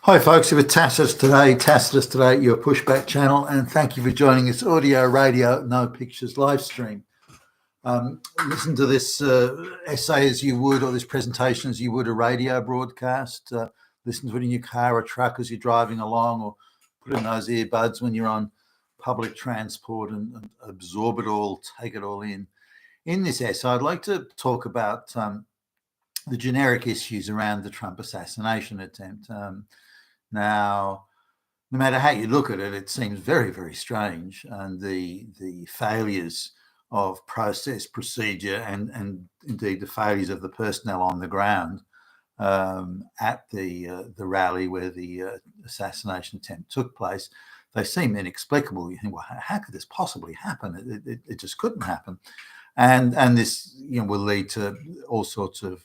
Hi folks, with Tacitus today at your pushback channel, and thank you for joining this audio, radio, no pictures live stream. Listen to this essay as you would, or this presentation as you would a radio broadcast. Listen to it in your car or truck as you're driving along, or put in those earbuds when you're on public transport and absorb it all, take it all in. In this essay, I'd like to talk about the generic issues around the Trump assassination attempt. Now, no matter how you look at it, it seems very, very strange, and the failures of process, procedure, and indeed the failures of the personnel on the ground at the rally where the assassination attempt took place, they seem inexplicable. You think, well, how could this possibly happen? It just couldn't happen, and this will lead to all sorts of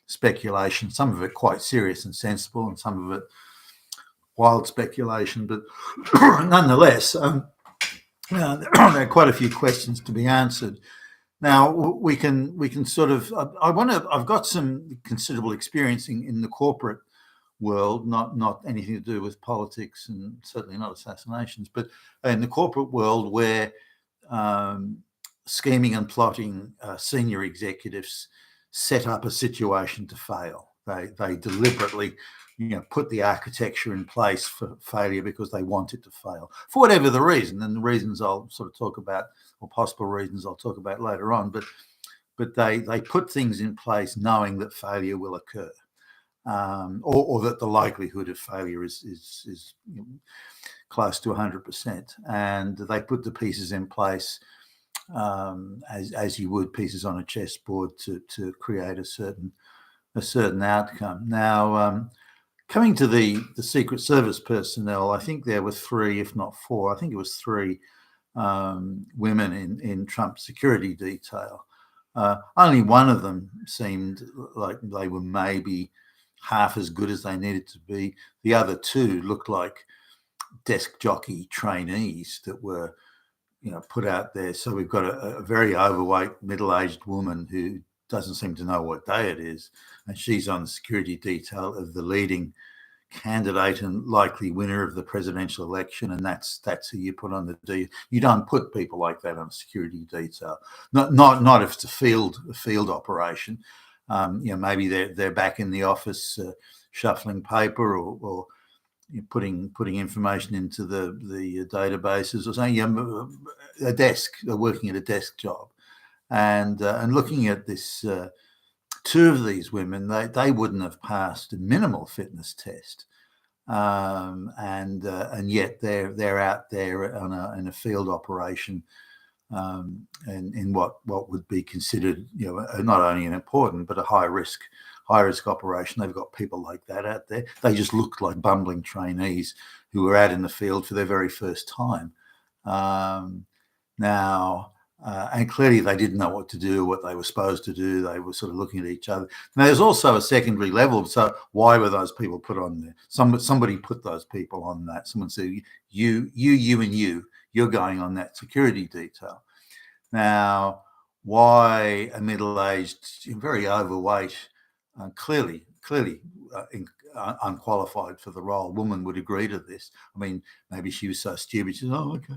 speculation. Some of it quite serious and sensible, and some of it wild speculation, but nonetheless, there are quite a few questions to be answered. Now we can sort of. I've got some considerable experience in the corporate world, not anything to do with politics, and certainly not assassinations, but in the corporate world where scheming and plotting senior executives set up a situation to fail. They deliberately put the architecture in place for failure because they want it to fail for whatever the reason, and the reasons I'll sort of talk about, or possible reasons I'll talk about later on. But they put things in place knowing that failure will occur, or that the likelihood of failure is close to 100%, and they put the pieces in place as you would pieces on a chessboard to create a certain outcome. Now, coming to the Secret Service personnel, I think there were three, if not four. I think it was three women in Trump's security detail. Only one of them seemed like they were maybe half as good as they needed to be. The other two looked like desk jockey trainees that were, put out there. So we've got a very overweight, middle-aged woman who doesn't seem to know what day it is, and she's on the security detail of the leading candidate and likely winner of the presidential election, and that's who you put on the D. You don't put people like that on a security detail. Not if it's a field operation. Maybe they're back in the office shuffling paper or putting information into the databases or something. A desk, they're working at a desk job, and looking at this. Two of these women, they wouldn't have passed a minimal fitness test, and yet they're out there in a field operation, and in what would be considered, not only an important but a high risk operation. They've got people like that out there. They just looked like bumbling trainees who were out in the field for their very first time. And clearly they didn't know what to do, what they were supposed to do. They were sort of looking at each other. Now, there's also a secondary level. So why were those people put on there? Somebody put those people on that. Someone said, you, and you're going on that security detail. Now, why a middle-aged, very overweight, clearly unqualified for the role woman would agree to this? I mean, maybe she was so stupid. She said, "Oh, okay.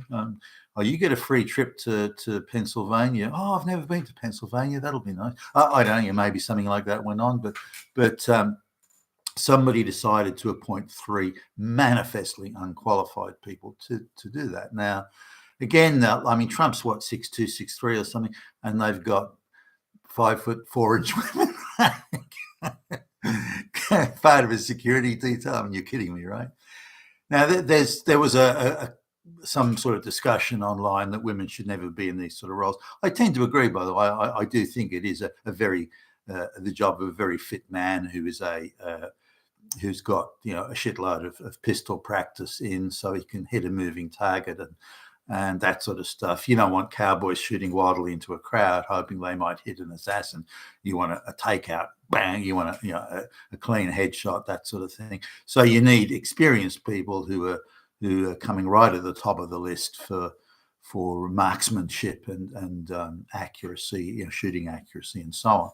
You get a free trip to Pennsylvania." "Oh, I've never been to Pennsylvania. That'll be nice." I don't know. Maybe something like that went on, but somebody decided to appoint three manifestly unqualified people to do that. Now, again, I mean, Trump's what, 6'2", 6'3" or something, and they've got 5'4" women. Part of a security detail. I mean, you're kidding me, right? Now, there was some sort of discussion online that women should never be in these sort of roles. I tend to agree, by the way. I do think it is the job of a very fit man who is who's got a shitload of pistol practice so he can hit a moving target and that sort of stuff. You don't want cowboys shooting wildly into a crowd hoping they might hit an assassin. You want a takeout, bang. You want a clean headshot, that sort of thing. So you need experienced people who are coming right at the top of the list for marksmanship and accuracy, shooting accuracy, and so on.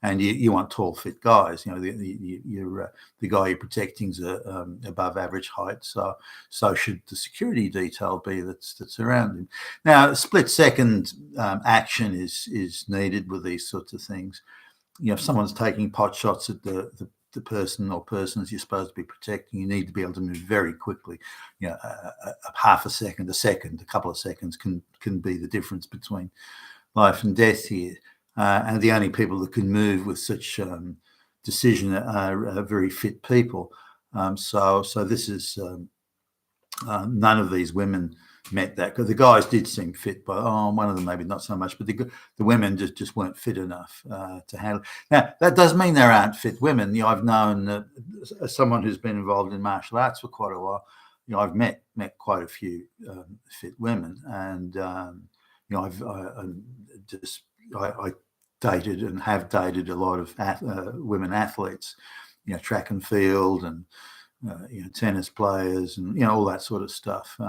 and you want tall, fit guys. The guy you're protecting is above average height, so should the security detail be that's around him. Now, split-second action is needed with these sorts of things. If someone's taking pot shots at the person or persons you're supposed to be protecting, you need to be able to move very quickly. A half a second, a couple of seconds can be the difference between life and death here. And the only people that can move with such decision are very fit people. So this is none of these women met that, because the guys did seem fit, but one of them maybe not so much, but the women just weren't fit enough to handle. Now, that does mean there aren't fit women. I've known as someone who's been involved in martial arts for quite a while, I've met quite a few fit women, and I dated and have dated a lot of women athletes, track and field and tennis players and all that sort of stuff.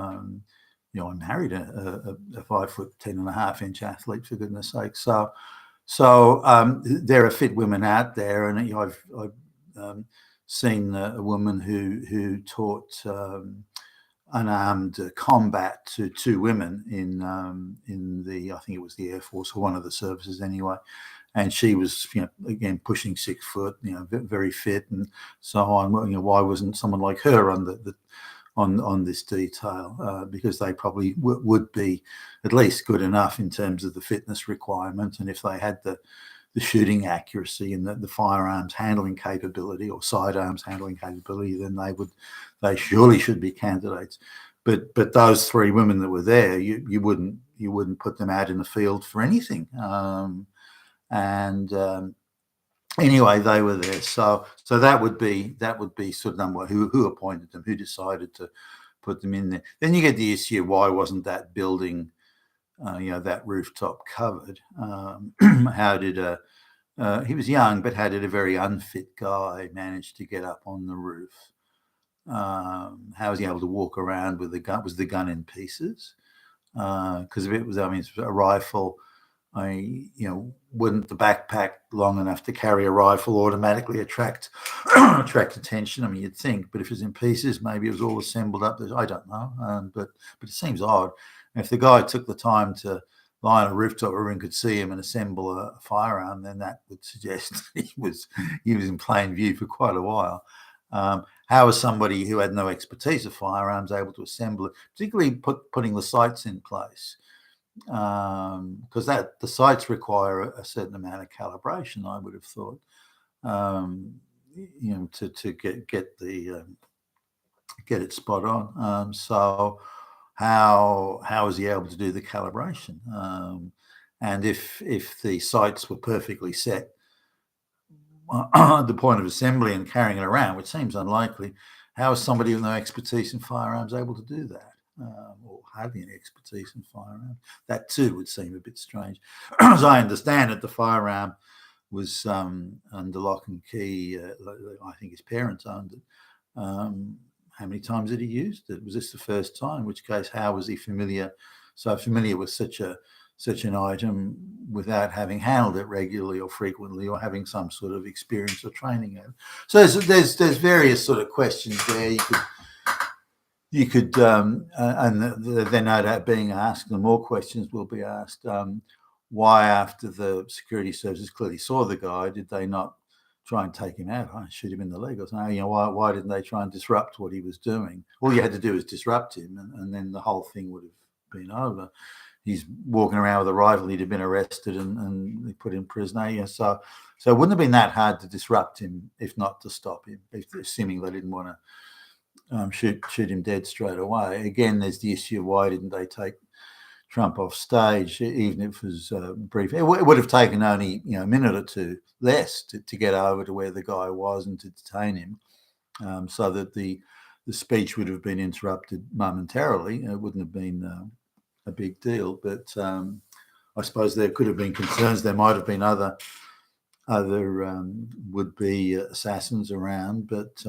I married a 5'10.5" athlete, for goodness sake. So there are fit women out there, and I've seen a woman who taught unarmed combat to two women in the, I think it was the Air Force or one of the services anyway. And she was, again, pushing 6 foot, very fit and so on. Why wasn't someone like her on this detail? Because they probably would be at least good enough in terms of the fitness requirement, and if they had the shooting accuracy and the firearms handling capability or sidearms handling capability, then they surely should be candidates. But those 3 women that were there, you wouldn't put them out in the field for anything. Anyway, they were there. So that would be sort of number one. Who appointed them? Who decided to put them in there? Then you get the issue: why wasn't that building, that rooftop covered? How did he was young, but how did a very unfit guy manage to get up on the roof? How was he able to walk around with the gun? Was the gun in pieces? Because if it was, it's a rifle. Wouldn't the backpack long enough to carry a rifle automatically attract attention? You'd think, but if it's in pieces, maybe it was all assembled up. I don't know, but it seems odd. If the guy took the time to lie on a rooftop where everyone could see him and assemble a firearm, then that would suggest he was in plain view for quite a while. How was somebody who had no expertise of firearms able to assemble it, particularly putting the sights in place? Because the sights require a certain amount of calibration, I would have thought, to get it spot on. So how was he able to do the calibration? And if the sights were perfectly set at the point of assembly and carrying it around, which seems unlikely, how is somebody with no expertise in firearms able to do that? Or having any expertise in firearms? That too would seem a bit strange. As I understand it, the firearm was under lock and key. I think his parents owned it. How many times had he used it? Was this the first time? In which case, how was he familiar with such an item without having handled it regularly or frequently, or having some sort of experience or training? So there's various sort of questions there. You could, and they're no doubt being asked, and more questions will be asked. Why, after the security services clearly saw the guy, did they not try and take him out, shoot him in the leg or something? Why didn't they try and disrupt what he was doing? All you had to do is disrupt him, and then the whole thing would have been over. He's walking around with a rifle. He'd have been arrested and they put in prison. So it wouldn't have been that hard to disrupt him, if not to stop him, assuming they didn't want to shoot him dead straight away. Again, there's the issue of why didn't they take Trump off stage, even if it was brief. It would have taken only a minute or two less to get over to where the guy was and to detain him, so that the speech would have been interrupted momentarily. It wouldn't have been a big deal. But I suppose there could have been concerns. There might have been other would-be assassins around, but.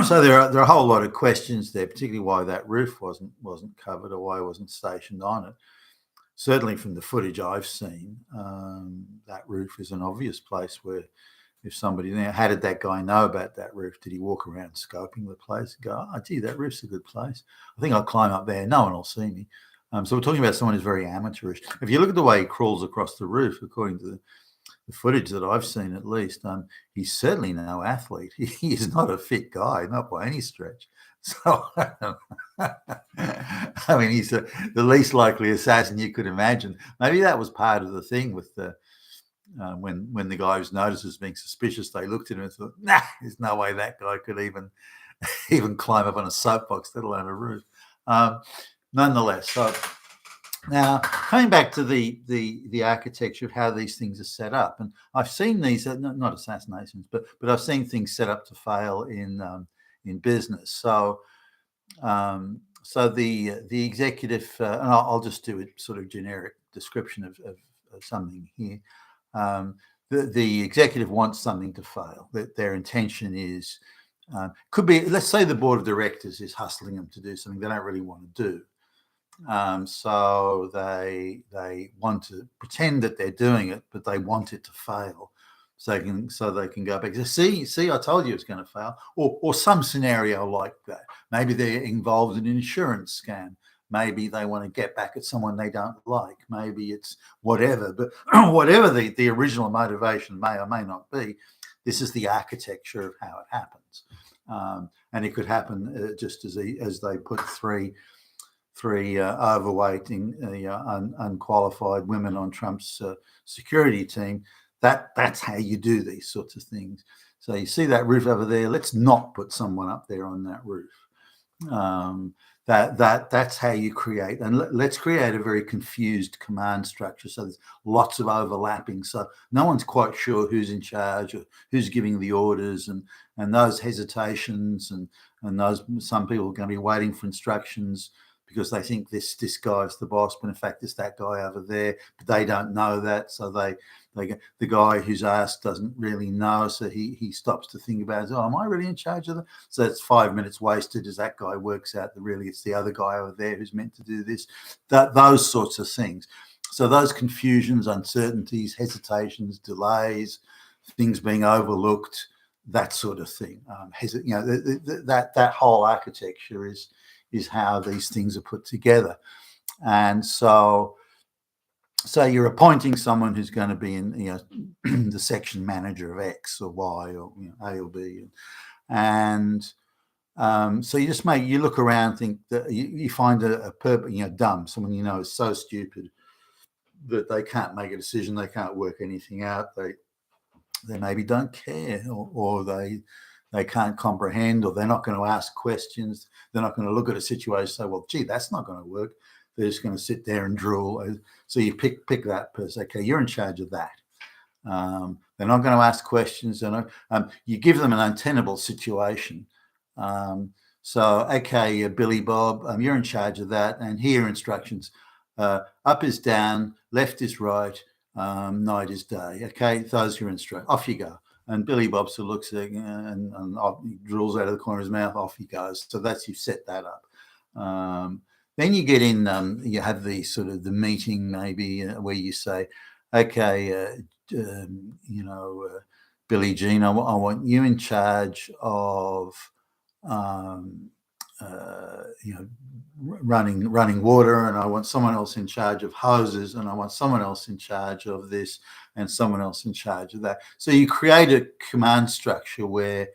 So there are a whole lot of questions there, particularly why that roof wasn't covered or why it wasn't stationed on it. certainly from the footage I've seen, that roof is an obvious place where if somebody, now, how did that guy know about that roof? Did he walk around scoping the place and go, oh, gee, that roof's a good place. I think I'll climb up there. No one will see me. So we're talking about someone who's very amateurish. If you look at the way he crawls across the roof, according to the footage that I've seen at least, he's certainly no athlete. He is not a fit guy, not by any stretch. So, I mean, he's the least likely assassin you could imagine. Maybe that was part of the thing with the when the guy was noticed as being suspicious, they looked at him and thought, nah, there's no way that guy could even climb up on a soapbox, let alone a roof. Nonetheless, so now coming back to the architecture of how these things are set up, and I've seen these not assassinations, but I've seen things set up to fail in business. So the executive, and I'll just do a sort of generic description of something here. The executive wants something to fail. That their intention is could be, let's say the board of directors is hustling them to do something they don't really want to do. So they want to pretend that they're doing it, but they want it to fail, so they can go back. See, I told you it's going to fail, or some scenario like that. Maybe they're involved in an insurance scam. Maybe they want to get back at someone they don't like. Maybe it's whatever. But whatever the original motivation may or may not be, this is the architecture of how it happens. And it could happen just as they put three overweight, unqualified women on Trump's security team. That's how you do these sorts of things. So you see that roof over there. Let's not put someone up there on that roof. That's how you create, and let's create a very confused command structure. So there's lots of overlapping. So no one's quite sure who's in charge or who's giving the orders, and those hesitations and those, some people are going to be waiting for instructions because they think this guy's the boss, but in fact it's that guy over there, but they don't know that. So the guy who's asked doesn't really know, so he stops to think about it. Oh, am I really in charge of that? So it's 5 minutes wasted as that guy works out that really it's the other guy over there who's meant to do this. Those sorts of things. So those confusions, uncertainties, hesitations, delays, things being overlooked, that sort of thing. That whole architecture is how these things are put together. And so you're appointing someone who's going to be in, the section manager of X or Y or A or B, and so you look around, think that you find a dumb, someone is so stupid that they can't make a decision, they can't work anything out, they maybe don't care, or they can't comprehend, or they're not going to ask questions. They're not going to look at a situation and say, well, gee, that's not going to work. They're just going to sit there and drool. So you pick that person. Okay, you're in charge of that. They're not going to ask questions. You give them an untenable situation. Okay, Billy Bob, you're in charge of that. And here are instructions. Up is down, left is right, night is day. Okay, those are your instructions. Off you go. And Billy Bob sort of looks at it and he drills out of the corner of his mouth, off he goes. So you've set that up. Then you get in, you have the sort of the meeting maybe where you say, okay, Billy Jean, I want you in charge of, running water, and I want someone else in charge of hoses, and I want someone else in charge of this, and someone else in charge of that. So you create a command structure where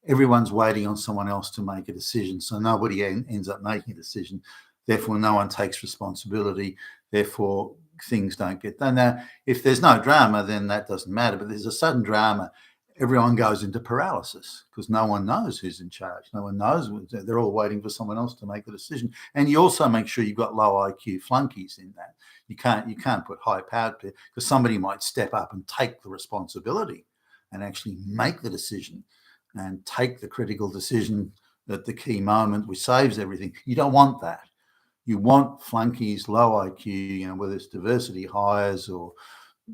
everyone's waiting on someone else to make a decision. So nobody ends up making a decision. Therefore, no one takes responsibility. Therefore, things don't get done. Now, if there's no drama, then that doesn't matter. But there's a sudden drama, everyone goes into paralysis because no one knows who's in charge. No one knows. They're all waiting for someone else to make the decision. And you also make sure you've got low IQ flunkies in that. You can't put high-powered people, because somebody might step up and take the responsibility and actually make the decision and take the critical decision at the key moment, which saves everything. You don't want that. You want flunkies, low IQ, whether it's diversity hires or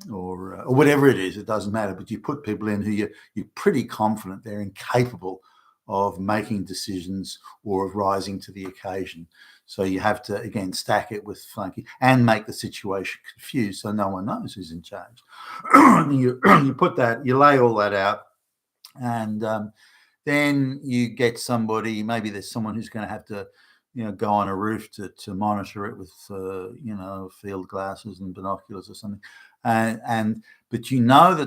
whatever it is, it doesn't matter. But you put people in who you're pretty confident they're incapable of making decisions or of rising to the occasion. So you have to, again, stack it with flunky and make the situation confused so no one knows who's in charge. you put that, you lay all that out, and then you get somebody, maybe there's someone who's going to have to, go on a roof to monitor it with, field glasses and binoculars or something. But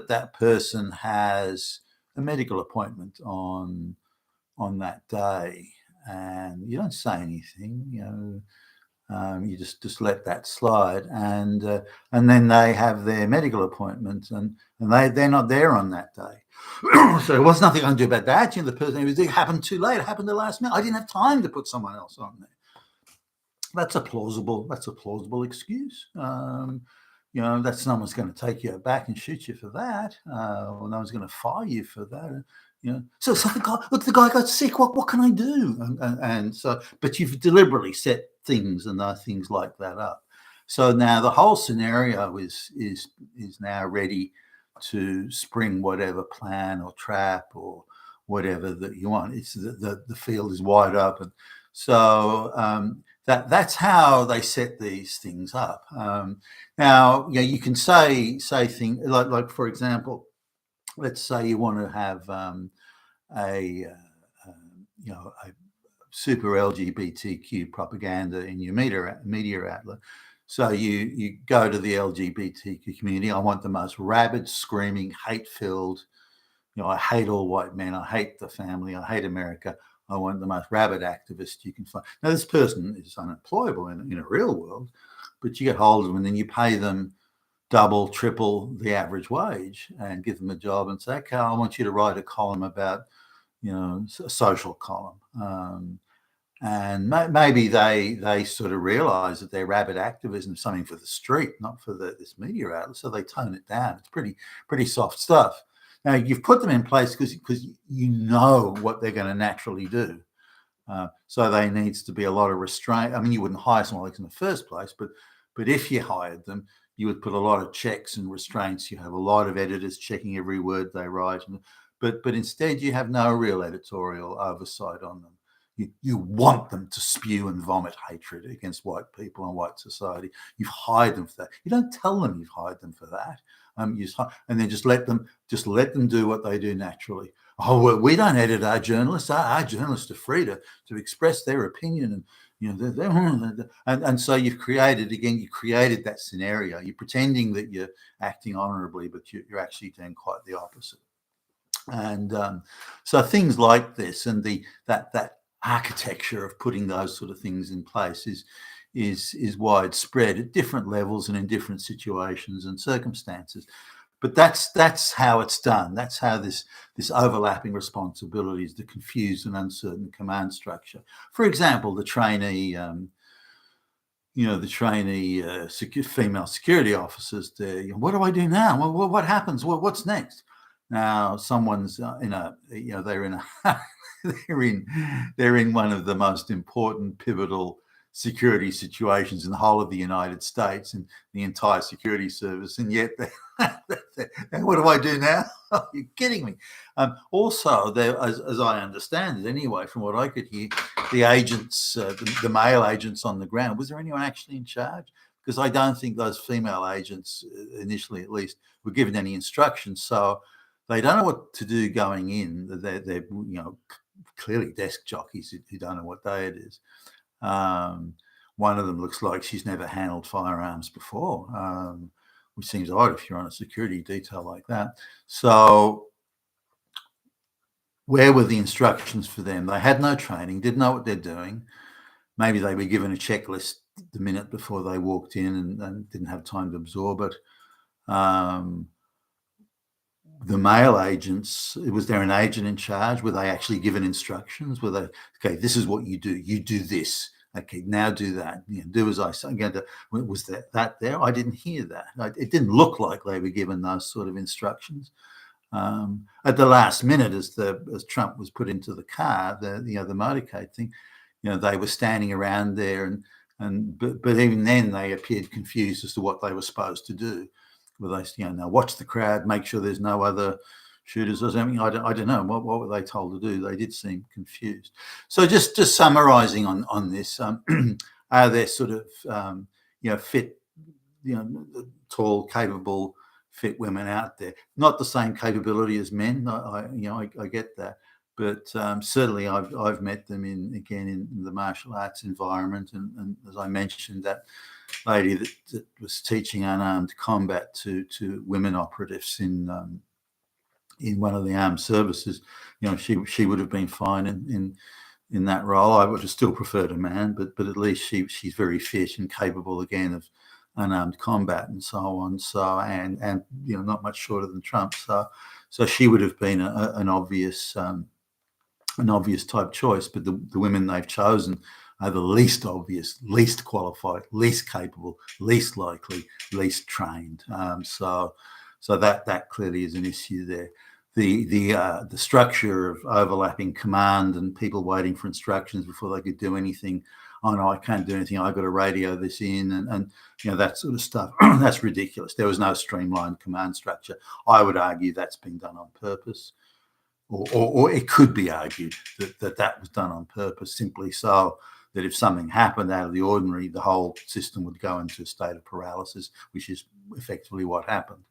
that person has a medical appointment on that day, and you don't say anything, you just let that slide, and then they have their medical appointment, and they're not there on that day. So there was nothing I can do about that. The person, it happened too late. It happened the last minute. I didn't have time to put someone else on there. That's a plausible excuse. That someone's going to take you back and shoot you for that, or no one's going to fire you for that. So the guy got sick. What can I do? And so, but you've deliberately set things and things like that up. So now the whole scenario is now ready to spring whatever plan or trap or whatever that you want. It's the field is wide open. So that's how they set these things up. Now, you can say things like, for example, let's say you want to have a super LGBTQ propaganda in your media outlet. So you go to the LGBTQ community. I want the most rabid, screaming, hate-filled, I hate all white men. I hate the family. I hate America. I want the most rabid activist you can find. Now, this person is unemployable in a real world, but you get hold of them and then you pay them double, triple the average wage and give them a job and say, okay, I want you to write a column about, a social column. And maybe they sort of realize that their rabid activism is something for the street, not for this media outlet. So they tone it down. It's pretty soft stuff. Now, you've put them in place because you know what they're going to naturally do. So there needs to be a lot of restraint. I mean, you wouldn't hire someone like this in the first place, but if you hired them, you would put a lot of checks and restraints. You have a lot of editors checking every word they write. But instead, you have no real editorial oversight on them. You want them to spew and vomit hatred against white people and white society. You've hired them for that. You don't tell them you've hired them for that. And then just let them do what they do naturally. Oh, well, we don't edit our journalists. Our journalists are free to express their opinion, and so you've created that scenario. You're pretending that you're acting honorably, but you're actually doing quite the opposite. And so things like this and that architecture of putting those sort of things in place is widespread at different levels and in different situations and circumstances. But that's how it's done. That's how this overlapping responsibilities, the confused and uncertain command structure. For example, the trainee, female security officers. What do I do now? Well, what happens? What's next? Now, someone's they're in one of the most important, pivotal security situations in the whole of the United States and the entire security service, and yet what do I do now? Are you kidding me? Also, there, as I understand it anyway, from what I could hear, the agents, the male agents on the ground, was there anyone actually in charge? Because I don't think those female agents, initially at least, were given any instructions, so they don't know what to do going in. They're clearly desk jockeys who don't know what day it is. One of them looks like she's never handled firearms before, which seems odd if you're on a security detail like that. So where were the instructions for them? They had no training, didn't know what they're doing. Maybe they were given a checklist the minute before they walked in and didn't have time to absorb it. The male agents, was there an agent in charge? Were they actually given instructions? Were they, okay, this is what you do. You do this. Okay, now do that. Do as I say. Was that there? I didn't hear that. It didn't look like they were given those sort of instructions. At the last minute, as Trump was put into the car, the motorcade thing, they were standing around there, but even then they appeared confused as to what they were supposed to do. Where they, now watch the crowd, make sure there's no other shooters or something. I don't know. What were they told to do? They did seem confused. So just summarising on this, are there sort of fit, tall, capable, fit women out there? Not the same capability as men. I get that, but certainly I've met them in the martial arts environment, and as I mentioned, that lady that was teaching unarmed combat to women operatives in one of the armed services, she would have been fine in that role. I would have still preferred a man, but at least she's very fit and capable again of unarmed combat and so on. So and not much shorter than Trump. So she would have been an obvious type choice. But the women they've chosen are the least obvious, least qualified, least capable, least likely, least trained. So that clearly is an issue there. The structure of overlapping command and people waiting for instructions before they could do anything. Oh no, I can't do anything. I've got to radio this in, and that sort of stuff. That's ridiculous. There was no streamlined command structure. I would argue that's been done on purpose, or it could be argued that was done on purpose, simply so that if something happened out of the ordinary, the whole system would go into a state of paralysis, which is effectively what happened.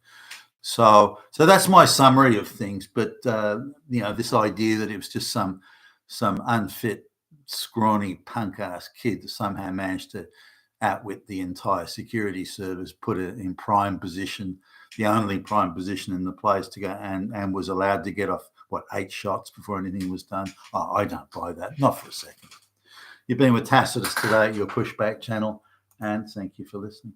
So that's my summary of things. But this idea that it was just some unfit, scrawny, punk ass kid that somehow managed to outwit the entire security service, put it in prime position, the only prime position in the place to go, and was allowed to get off 8 shots before anything was done. Oh, I don't buy that, not for a second. You've been with Tacitus today at your Pushback channel, and thank you for listening.